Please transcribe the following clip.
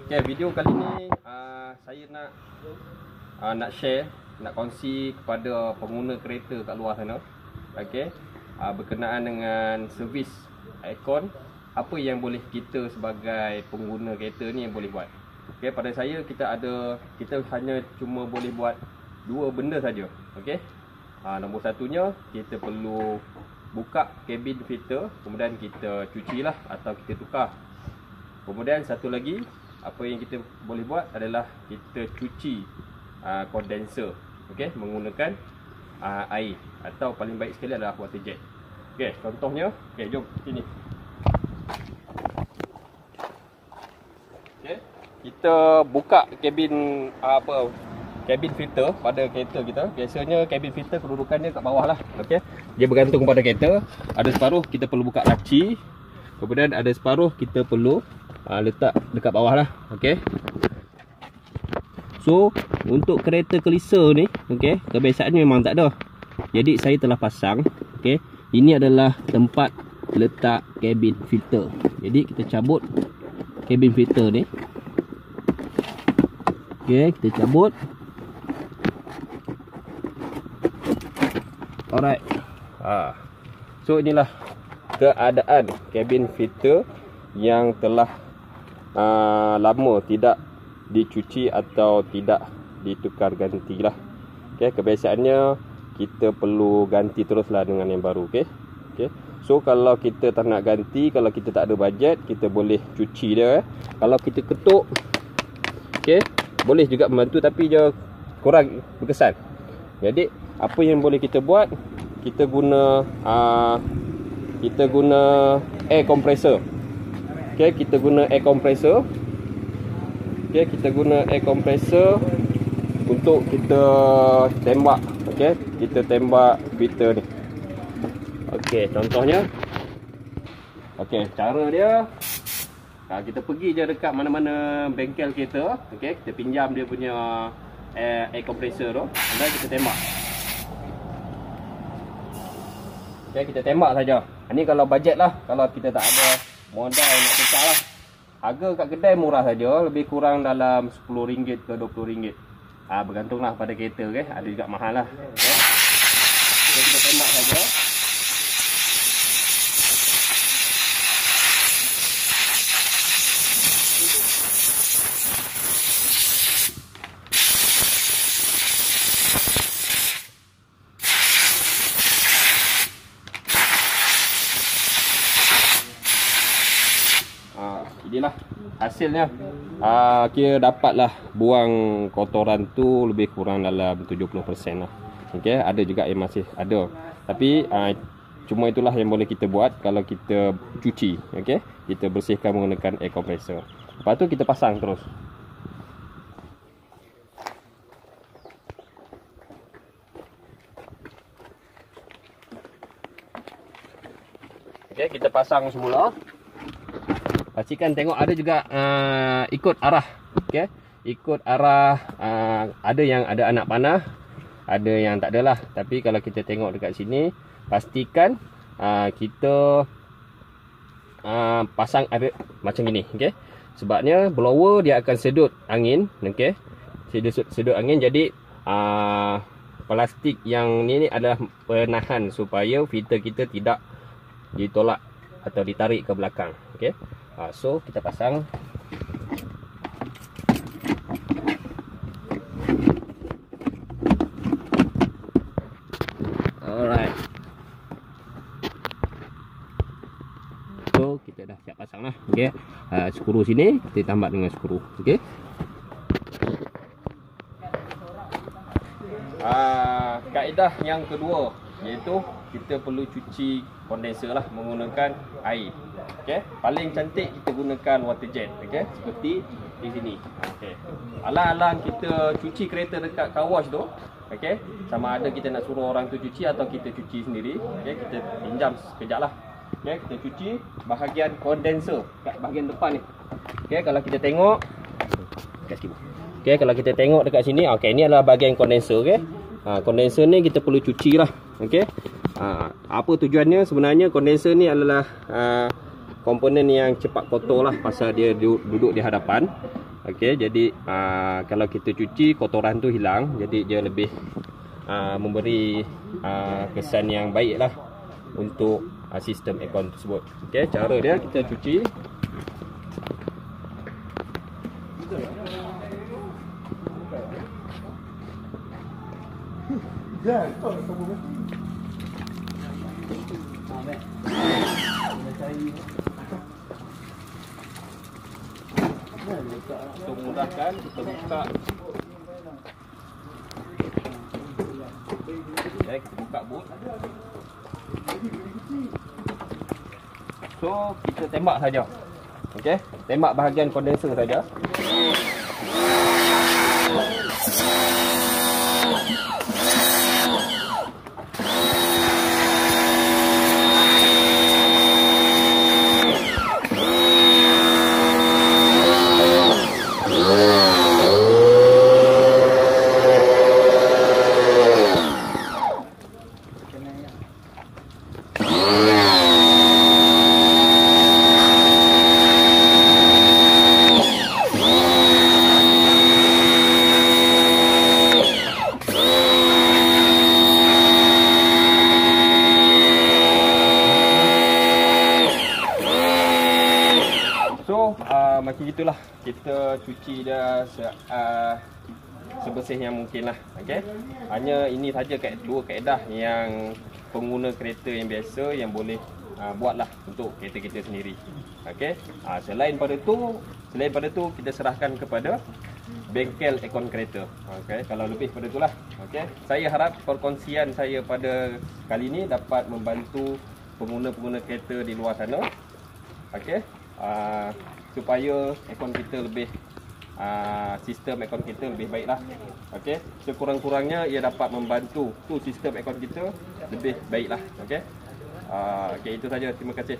Okay, video kali ni saya nak share, nak kongsi kepada pengguna kereta kat luar sana. Okay, berkenaan dengan servis aircon, apa yang boleh kita sebagai pengguna kereta ni yang boleh buat. Okay, pada saya kita hanya cuma boleh buat dua benda saja. Okay, nombor satunya kita perlu buka cabin filter, kemudian kita cucilah atau kita tukar. Kemudian satu lagi, apa yang kita boleh buat adalah kita cuci kondenser, okey, menggunakan air, atau paling baik sekali adalah water jet. Okey, contohnya, okey, jom sini. Okey, kita buka cabin cabin filter pada kereta kita. Biasanya cabin filter kedudukannya kat bawah lah. Okey, dia bergantung pada kereta. Ada separuh kita perlu buka laci, kemudian ada separuh kita perlu letak dekat bawah lah. Okey, so untuk kereta Kelisa ni, okey, kebiasaannya memang tak ada. Jadi saya telah pasang. Okey, ini adalah tempat letak cabin filter. Jadi kita cabut cabin filter ni. Okey, kita cabut. Alright. So inilah keadaan cabin filter yang telah lama tidak dicuci atau tidak ditukar gantilah. Okey, kebiasaannya kita perlu ganti teruslah dengan yang baru. Okey. Okey. So kalau kita tak nak ganti, kalau kita tak ada bajet, kita boleh cuci dia. Kalau kita ketuk, okey, boleh juga membantu, tapi dia kurang berkesan. Jadi apa yang boleh kita buat, kita guna air compressor. Okey, kita guna air compressor. Okey, kita guna air compressor untuk kita tembak. Okey, kita tembak filter ni. Okey, contohnya. Okey, cara dia, kita pergi je dekat mana-mana bengkel kereta. Okey, kita pinjam dia punya air compressor tu, dan kita tembak. Okey, kita tembak saja. Ini kalau bajet lah, kalau kita tak ada modal nak tukar lah. Harga kat kedai murah saja, lebih kurang dalam RM10 ke RM20. Bergantunglah pada kereta, okay? Ada juga mahal lah. Okay? So, kita tembak saja. Inilah hasilnya. Kira dapatlah buang kotoran tu lebih kurang dalam 70% lah. Okey, ada juga yang masih ada. Tapi cuma itulah yang boleh kita buat kalau kita cuci. Okey, kita bersihkan menggunakan air compressor. Lepas tu kita pasang terus. Okey, kita pasang semula. Pastikan tengok ada juga ikut arah. Okey, ikut arah. Ada yang ada anak panah, ada yang tak adalah. Tapi kalau kita tengok dekat sini, pastikan kita pasang ada macam ini. Okey, sebabnya blower dia akan sedut angin. Okey, sedut angin. Jadi plastik yang ni adalah penahan supaya filter kita tidak ditolak atau ditarik ke belakang. Okey, so kita pasang. Alright. So kita dah siap pasang lah. Okey, skru sini kita tambah dengan skru. Okey. Kaedah yang kedua, iaitu kita perlu cuci kondenser lah menggunakan air. Okey, paling cantik kita gunakan water jet. Okey, seperti di sini. Okey, alang-alang kita cuci kereta dekat car wash tu, okey, sama ada kita nak suruh orang tu cuci atau kita cuci sendiri. Okey, kita pinjam sekejap lah. Okey, kita cuci bahagian kondenser kat bahagian depan ni. Okey, kalau kita tengok, okey, kalau kita tengok dekat sini, okey, ini adalah bahagian kondenser. Okey, kondenser ni kita perlu cuci lah. Okey, apa tujuannya? Sebenarnya kondenser ni adalah komponen yang cepat kotor lah pasal dia duduk di hadapan. Okey, jadi kalau kita cuci kotoran tu hilang, jadi dia lebih memberi kesan yang baik lah untuk sistem aircon tersebut. Okey, cara dia kita cuci. Untuk memudahkan, kita buka. Okay, kita buka boot. So, kita tembak saja. Okey, tembak bahagian kondenser saja. Macam gitulah kita cuci dia sebersih yang mungkin lah. Okey, hanya ini saja dua kaedah yang pengguna kereta yang biasa yang boleh buatlah untuk kereta kita sendiri. Okey, selain pada tu kita serahkan kepada bengkel aircon kereta. Okey, kalau lebih pada itulah. Okey, saya harap perkongsian saya pada kali ini dapat membantu pengguna-pengguna kereta di luar sana. Okey, supaya aircon kita lebih sistem aircon kita lebih baiklah. Okey, sekurang-kurangnya ia dapat membantu tu sistem aircon kita lebih baiklah. Okey, itu saja. Terima kasih.